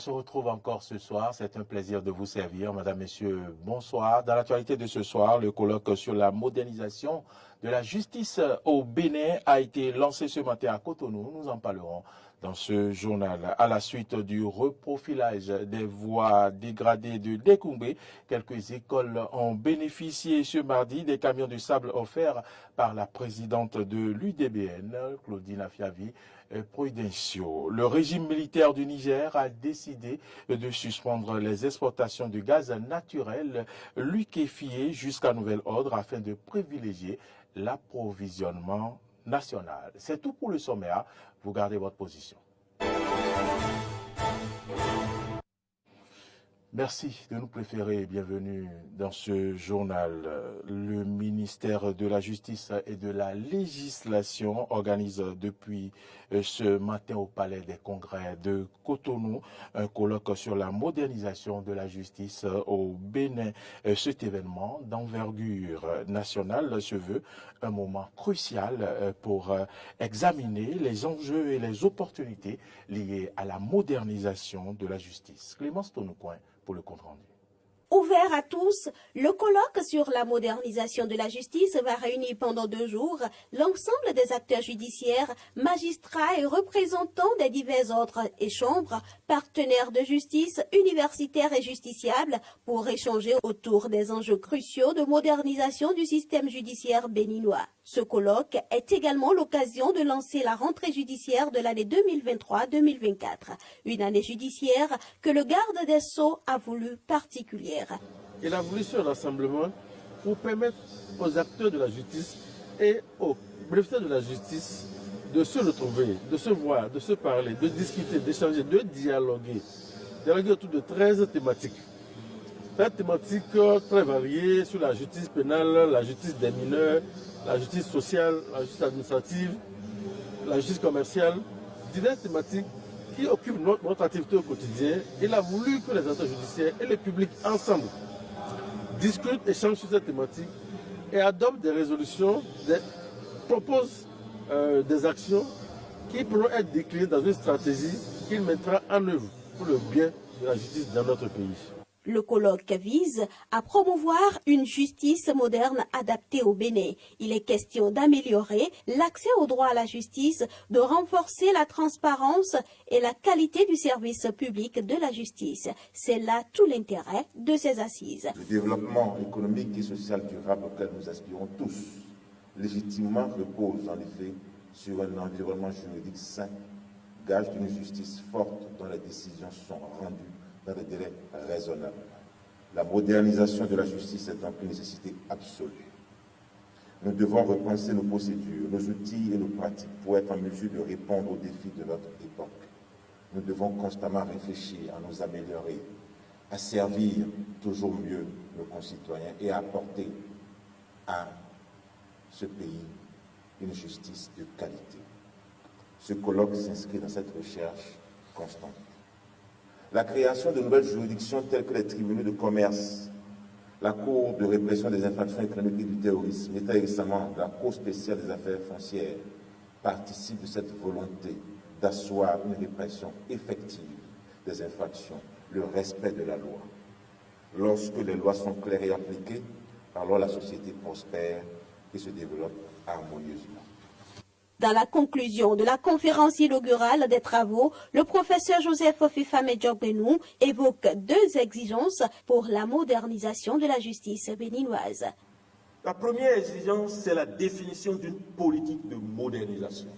se retrouve encore ce soir. C'est un plaisir de vous servir. Madame, Messieurs, bonsoir. Dans l'actualité de ce soir, le colloque sur la modernisation de la justice au Bénin a été lancé ce matin à Cotonou. Nous en parlerons dans ce journal. À la suite du reprofilage des voies dégradées de Dékoumbé, quelques écoles ont bénéficié ce mardi des camions de sable offerts par la présidente de l'UDBN, Claudine Afiavi Prudencio. Le régime militaire du Niger a décidé de suspendre les exportations de gaz naturel liquéfié jusqu'à nouvel ordre afin de privilégier l'approvisionnement national. C'est tout pour le sommaire. Vous gardez votre position. Merci de nous préférer. Bienvenue dans ce journal. Le ministère de la Justice et de la Législation organise depuis ce matin au Palais des Congrès de Cotonou un colloque sur la modernisation de la justice au Bénin. Cet événement d'envergure nationale se veut un moment crucial pour examiner les enjeux et les opportunités liées à la modernisation de la justice. Clémence Tonoucoin pour le compte rendu. Ouvert à tous, le colloque sur la modernisation de la justice va réunir pendant 2 jours l'ensemble des acteurs judiciaires, magistrats et représentants des divers ordres et chambres, partenaires de justice, universitaires et justiciables pour échanger autour des enjeux cruciaux de modernisation du système judiciaire béninois. Ce colloque est également l'occasion de lancer la rentrée judiciaire de l'année 2023-2024, une année judiciaire que le garde des Sceaux a voulu particulière. Il a voulu ce rassemblement pour permettre aux acteurs de la justice et aux bénéficiaires de la justice de se retrouver, de se voir, de se parler, de discuter, d'échanger, de dialoguer. Dialoguer autour de 13 thématiques. 13 thématiques très variées sur la justice pénale, la justice des mineurs, la justice sociale, la justice administrative, la justice commerciale. Diverses thématiques qui occupent notre activité au quotidien. Il a voulu que les acteurs judiciaires et le public ensemble discutent, échangent sur cette thématique et adoptent des résolutions, proposent des actions qui pourront être déclinées dans une stratégie qu'il mettra en œuvre pour le bien de la justice dans notre pays. Le colloque vise à promouvoir une justice moderne adaptée au Bénin. Il est question d'améliorer l'accès au droit à la justice, de renforcer la transparence et la qualité du service public de la justice. C'est là tout l'intérêt de ces assises. Le développement économique et social durable auquel nous aspirons tous, légitimement repose en effet sur un environnement juridique sain, gage d'une justice forte dont les décisions sont rendues dans des délais raisonnables. La modernisation de la justice est donc une nécessité absolue. Nous devons repenser nos procédures, nos outils et nos pratiques pour être en mesure de répondre aux défis de notre époque. Nous devons constamment réfléchir à nous améliorer, à servir toujours mieux nos concitoyens et à apporter à ce pays une justice de qualité. Ce colloque s'inscrit dans cette recherche constante. La création de nouvelles juridictions telles que les tribunaux de commerce, la Cour de répression des infractions économiques et du terrorisme, et très récemment la Cour spéciale des affaires foncières, participe de cette volonté d'asseoir une répression effective des infractions, le respect de la loi. Lorsque les lois sont claires et appliquées, alors la société prospère et se développe harmonieusement. Dans la conclusion de la conférence inaugurale des travaux, le professeur Joseph Fifame-Djokbenou évoque 2 exigences pour la modernisation de la justice béninoise. La première exigence, c'est la définition d'une politique de modernisation.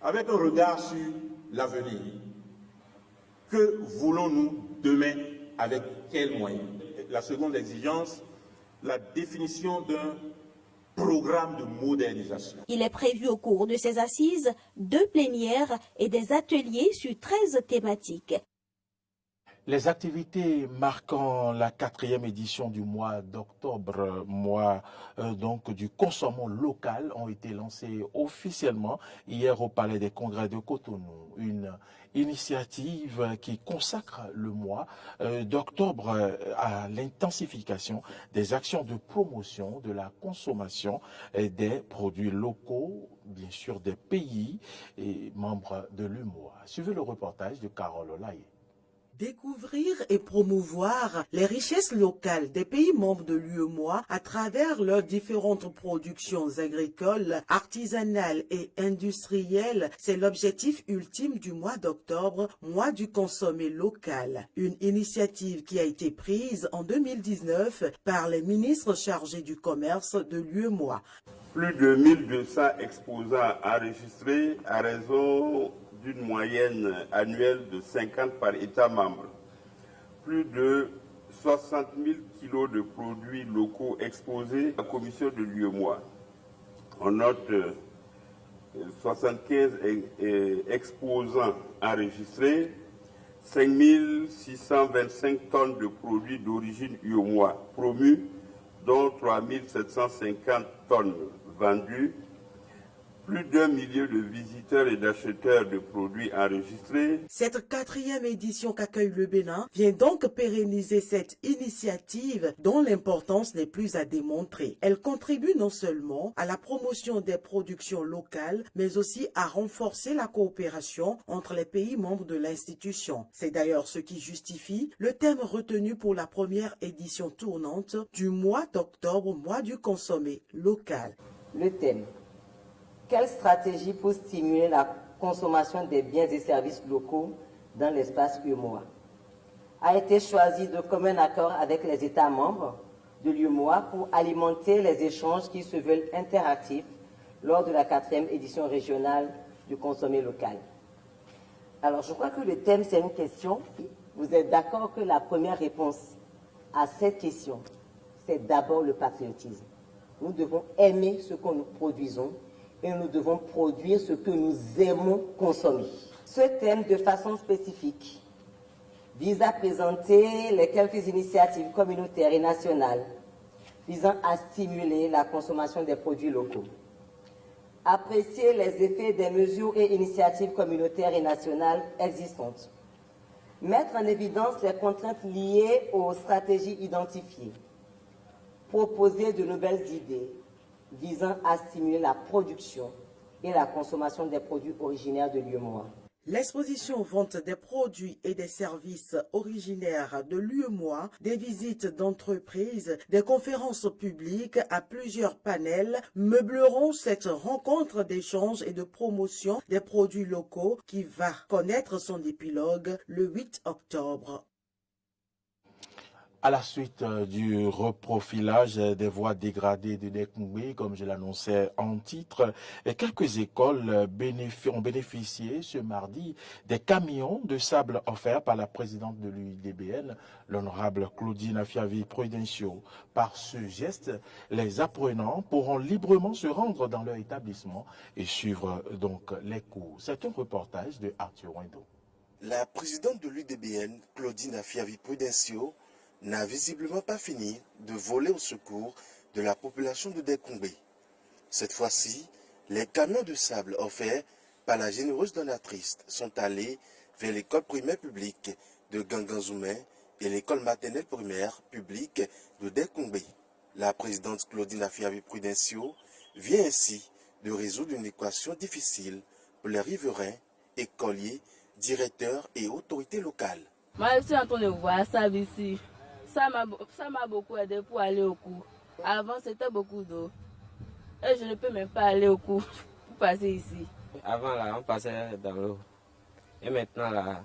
Avec un regard sur l'avenir, que voulons-nous demain, avec quels moyens? La seconde exigence, la définition d'un programme de modernisation. Il est prévu au cours de ces assises 2 plénières et des ateliers sur 13 thématiques. Les activités marquant la 4e édition du mois d'octobre, mois donc du consommant local, ont été lancées officiellement hier au Palais des Congrès de Cotonou. Une initiative qui consacre le mois d'octobre à l'intensification des actions de promotion de la consommation des produits locaux, bien sûr des pays et membres de l'UMOA. Suivez le reportage de Carole Olaye. Découvrir et promouvoir les richesses locales des pays membres de l'UEMOA à travers leurs différentes productions agricoles, artisanales et industrielles, c'est l'objectif ultime du mois d'octobre, mois du consommé local. Une initiative qui a été prise en 2019 par les ministres chargés du commerce de l'UEMOA. Plus de 1200 exposants enregistrés à raison d'une moyenne annuelle de 50 par État membre. Plus de 60 000 kilos de produits locaux exposés à la commission de l'UEMOA. On note 75 exposants enregistrés, 5 625 tonnes de produits d'origine UEMOA promus, dont 3 750 tonnes vendues, plus d'1 million de visiteurs et d'acheteurs de produits enregistrés. Cette 4e édition qu'accueille le Bénin vient donc pérenniser cette initiative dont l'importance n'est plus à démontrer. Elle contribue non seulement à la promotion des productions locales, mais aussi à renforcer la coopération entre les pays membres de l'institution. C'est d'ailleurs ce qui justifie le thème retenu pour la première édition tournante du mois d'octobre, mois du consommé local. Le thème: quelle stratégie pour stimuler la consommation des biens et services locaux dans l'espace UEMOA a été choisi de commun accord avec les États membres de l'UEMOA pour alimenter les échanges qui se veulent interactifs lors de la 4e édition régionale du consommé local. Alors, je crois que le thème, c'est une question. Vous êtes d'accord que la première réponse à cette question, c'est d'abord le patriotisme. Nous devons aimer ce que nous produisons et nous devons produire ce que nous aimons consommer. Ce thème, de façon spécifique, vise à présenter les quelques initiatives communautaires et nationales visant à stimuler la consommation des produits locaux, apprécier les effets des mesures et initiatives communautaires et nationales existantes, mettre en évidence les contraintes liées aux stratégies identifiées, proposer de nouvelles idées visant à stimuler la production et la consommation des produits originaires de l'UEMOA. L'exposition vente des produits et des services originaires de l'UEMOA, des visites d'entreprises, des conférences publiques à plusieurs panels meubleront cette rencontre d'échange et de promotion des produits locaux qui va connaître son épilogue le 8 octobre. À la suite du reprofilage des voies dégradées de Dekungbe, comme je l'annonçais en titre, quelques écoles ont bénéficié ce mardi des camions de sable offerts par la présidente de l'UIDBN, l'honorable Claudine Afiavi-Prudencio. Par ce geste, les apprenants pourront librement se rendre dans leur établissement et suivre donc les cours. C'est un reportage de Arthur Wendo. La présidente de l'UIDBN, Claudine Afiavi-Prudencio, n'a visiblement pas fini de voler au secours de la population de Dekungbe. Cette fois-ci, les camions de sable offerts par la généreuse donatrice sont allés vers l'école primaire publique de Ganganzoumé et l'école maternelle primaire publique de Dekungbe. La présidente Claudine Afiavi-Prudencio vient ainsi de résoudre une équation difficile pour les riverains, écoliers, directeurs et autorités locales. Moi, je suis en train de voir ça ici. Ça m'a beaucoup aidé pour aller au cours. Avant, c'était beaucoup d'eau. Et je ne peux même pas aller au cours pour passer ici. Avant, là, on passait dans l'eau. Et maintenant, là,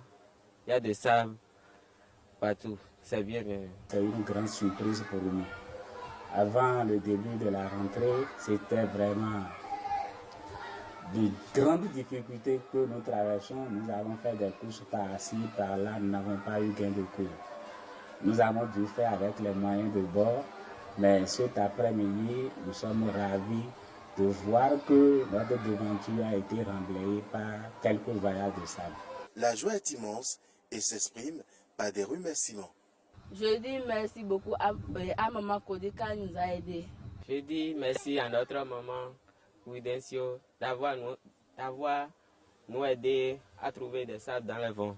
il y a des sables partout. C'est bien, bien. C'est une grande surprise pour nous. Avant le début de la rentrée, c'était vraiment de grandes difficultés que nous traversons. Nous avons fait des courses par-ci, par-là. Nous n'avons pas eu gain de cours. Nous avons dû faire avec les moyens de bord, mais cet après-midi, nous sommes ravis de voir que notre devanture a été remblayée par quelques voyages de sable. La joie est immense et s'exprime pas des remerciements. Je dis merci beaucoup à maman Kodika qui nous a aidés. Je dis merci à notre maman Prudencio d'avoir nous aidé à trouver des sables dans le vent.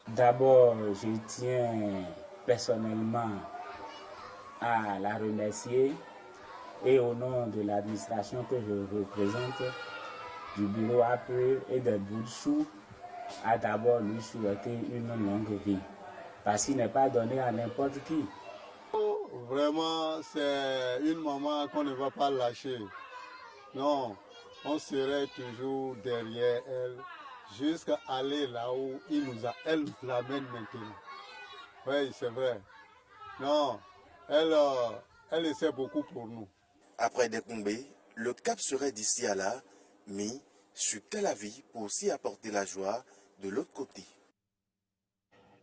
D'abord, je tiens personnellement à la remercier et au nom de l'administration que je représente, du bureau APE et de Boudsou, à d'abord lui souhaiter une longue vie. Parce qu'il n'est pas donné à n'importe qui. Vraiment, c'est une maman qu'on ne va pas lâcher. Non, on serait toujours derrière elle jusqu'à aller là où elle nous l'amène maintenant. Oui, c'est vrai. Non, elle essaie beaucoup pour nous. Après Décombé, le cap serait d'ici à là mis sur Calavi pour aussi apporter la joie de l'autre côté.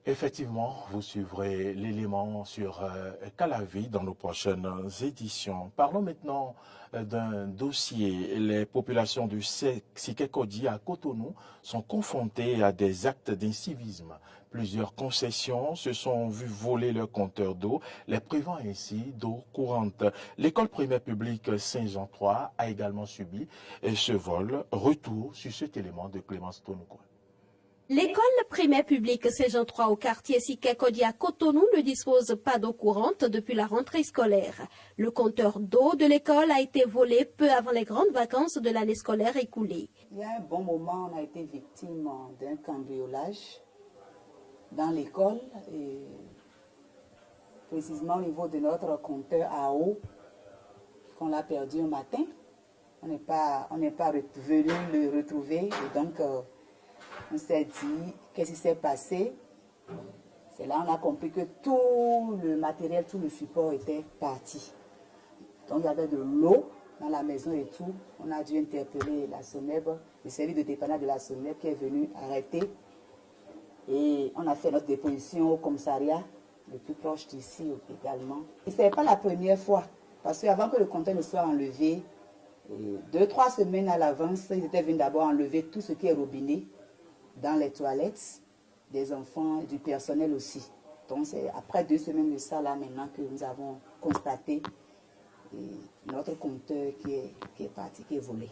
Effectivement, vous suivrez l'élément sur Calavi dans nos prochaines éditions. Parlons maintenant d'un dossier. Les populations du Sikekodi à Cotonou sont confrontées à des actes d'incivisme. Plusieurs concessions se sont vues voler leur compteur d'eau, les privant ainsi d'eau courante. L'école primaire publique Saint-Jean III a également subi ce vol. Retour sur cet élément de Clémence Tonouko. L'école primaire publique Saint-Jean III au quartier Sikekodi à Cotonou ne dispose pas d'eau courante depuis la rentrée scolaire. Le compteur d'eau de l'école a été volé peu avant les grandes vacances de l'année scolaire écoulée. Il y a un bon moment, on a été victime d'un cambriolage dans l'école, et précisément au niveau de notre compteur à eau, qu'on l'a perdu un matin. On n'est pas venu le retrouver, et donc on s'est dit, qu'est-ce qui s'est passé? C'est là qu'on a compris que tout le matériel, tout le support était parti. Donc il y avait de l'eau dans la maison et tout. On a dû interpeller la SONEB, le service de dépannage de la SONEB qui est venu arrêter. Et on a fait notre déposition au commissariat, le plus proche d'ici également. Et ce n'est pas la première fois, parce qu'avant que le compteur ne soit enlevé, 2-3 semaines à l'avance, ils étaient venus d'abord enlever tout ce qui est robinet dans les toilettes des enfants et du personnel aussi. Donc c'est après 2 semaines de ça, là maintenant, que nous avons constaté notre compteur qui est parti, qui est volé.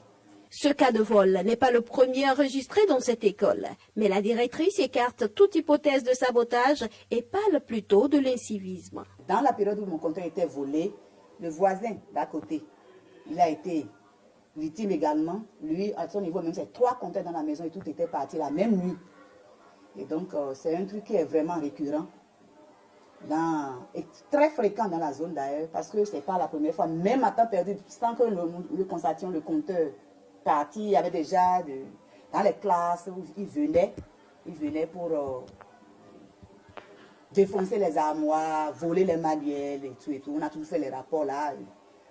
Ce cas de vol n'est pas le premier enregistré dans cette école, mais la directrice écarte toute hypothèse de sabotage et parle plutôt de l'incivisme. Dans la période où mon compteur était volé, le voisin d'à côté, il a été victime également. Lui, à son niveau, même c'est 3 compteurs dans la maison et tout était parti la même nuit. Et donc, c'est un truc qui est vraiment récurrent et très fréquent dans la zone d'ailleurs, parce que ce n'est pas la première fois, même à temps perdu, sans que nous constations le compteur parti, il y avait déjà dans les classes où ils venaient pour défoncer les armoires, voler les manuels et tout. On a toujours fait les rapports là,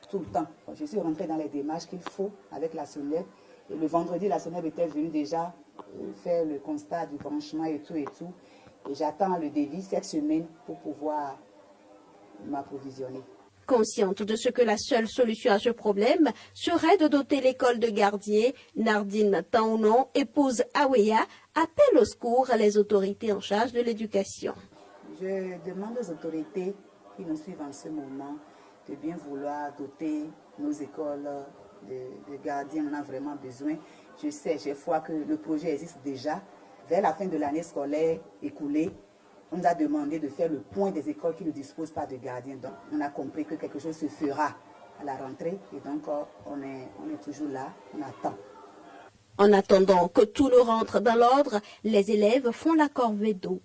tout le temps. Je suis rentrée dans les démarches qu'il faut avec la SONEB. Et le vendredi, la SONEB était venue déjà faire le constat du branchement et tout. Et j'attends le devis cette semaine pour pouvoir m'approvisionner. Consciente de ce que la seule solution à ce problème serait de doter l'école de gardiens, Nardine Taounon, épouse Aweya, appelle au secours les autorités en charge de l'éducation. Je demande aux autorités qui nous suivent en ce moment de bien vouloir doter nos écoles de gardiens. On en a vraiment besoin. Je sais, j'ai foi que le projet existe déjà. Vers la fin de l'année scolaire écoulée, on nous a demandé de faire le point des écoles qui ne disposent pas de gardiens. Donc, on a compris que quelque chose se fera à la rentrée. Et donc, on est toujours là, on attend. En attendant que tout le rentre dans l'ordre, les élèves font la corvée d'eau.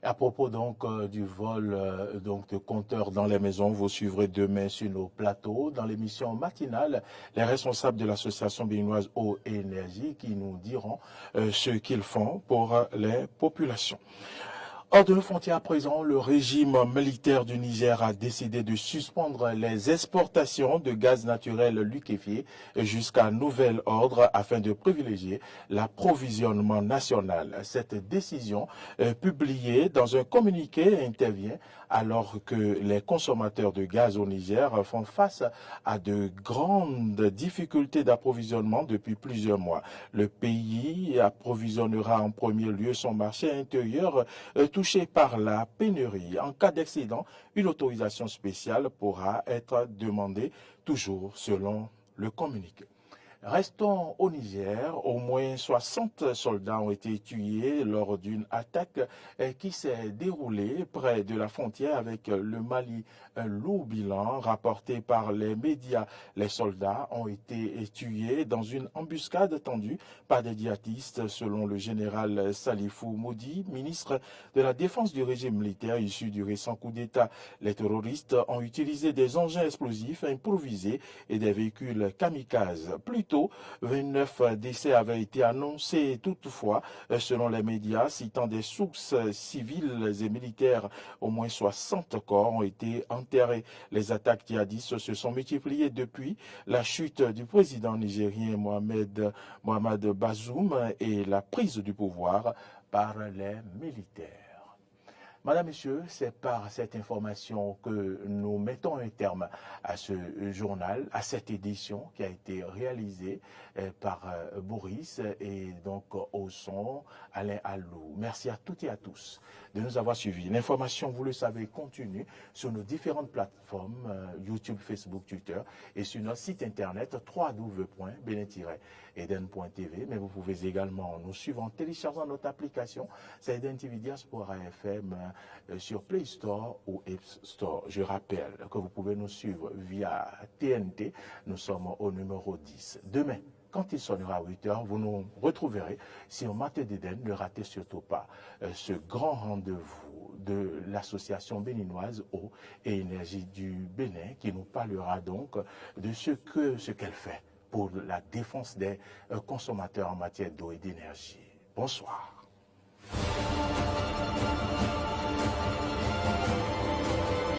À propos donc du vol de compteurs dans les maisons, vous suivrez demain sur nos plateaux dans l'émission matinale les responsables de l'association béninoise Eau et Énergie qui nous diront ce qu'ils font pour les populations. Hors de nos frontières à présent, le régime militaire du Niger a décidé de suspendre les exportations de gaz naturel liquéfié jusqu'à nouvel ordre afin de privilégier l'approvisionnement national. Cette décision, publiée dans un communiqué, intervient alors que les consommateurs de gaz au Niger font face à de grandes difficultés d'approvisionnement depuis plusieurs mois. Le pays approvisionnera en premier lieu son marché intérieur tout touchés par la pénurie. En cas d'accident, une autorisation spéciale pourra être demandée, toujours selon le communiqué. Restons au Niger. Au moins 60 soldats ont été tués lors d'une attaque qui s'est déroulée près de la frontière avec le Mali. Un lourd bilan rapporté par les médias. Les soldats ont été tués dans une embuscade tendue par des djihadistes, selon le général Salifou Moudi, ministre de la Défense du régime militaire issu du récent coup d'État. Les terroristes ont utilisé des engins explosifs improvisés et des véhicules kamikazes. Plus tôt, 29 décès avaient été annoncés. Toutefois, selon les médias, citant des sources civiles et militaires, au moins 60 corps ont été enterrés. Les attaques djihadistes se sont multipliées depuis la chute du président nigérien Mohamed Bazoum et la prise du pouvoir par les militaires. Madame, Messieurs, c'est par cette information que nous mettons un terme à ce journal, à cette édition qui a été réalisée par Boris et donc au son Alain Allou. Merci à toutes et à tous de nous avoir suivis. L'information, vous le savez, continue sur nos différentes plateformes YouTube, Facebook, Twitter et sur notre site internet www.bene-eden.tv. Mais vous pouvez également nous suivre en téléchargeant notre application, c'est Eden TV Diaspora FM sur Play Store ou App Store. Je rappelle que vous pouvez nous suivre via TNT. Nous sommes au numéro 10. Demain, quand il sonnera à 8h, vous nous retrouverez sur Matin d'Eden. Ne ratez surtout pas ce grand rendez-vous de l'association béninoise Eau et Énergie du Bénin qui nous parlera donc de ce qu'elle fait pour la défense des consommateurs en matière d'eau et d'énergie. Bonsoir.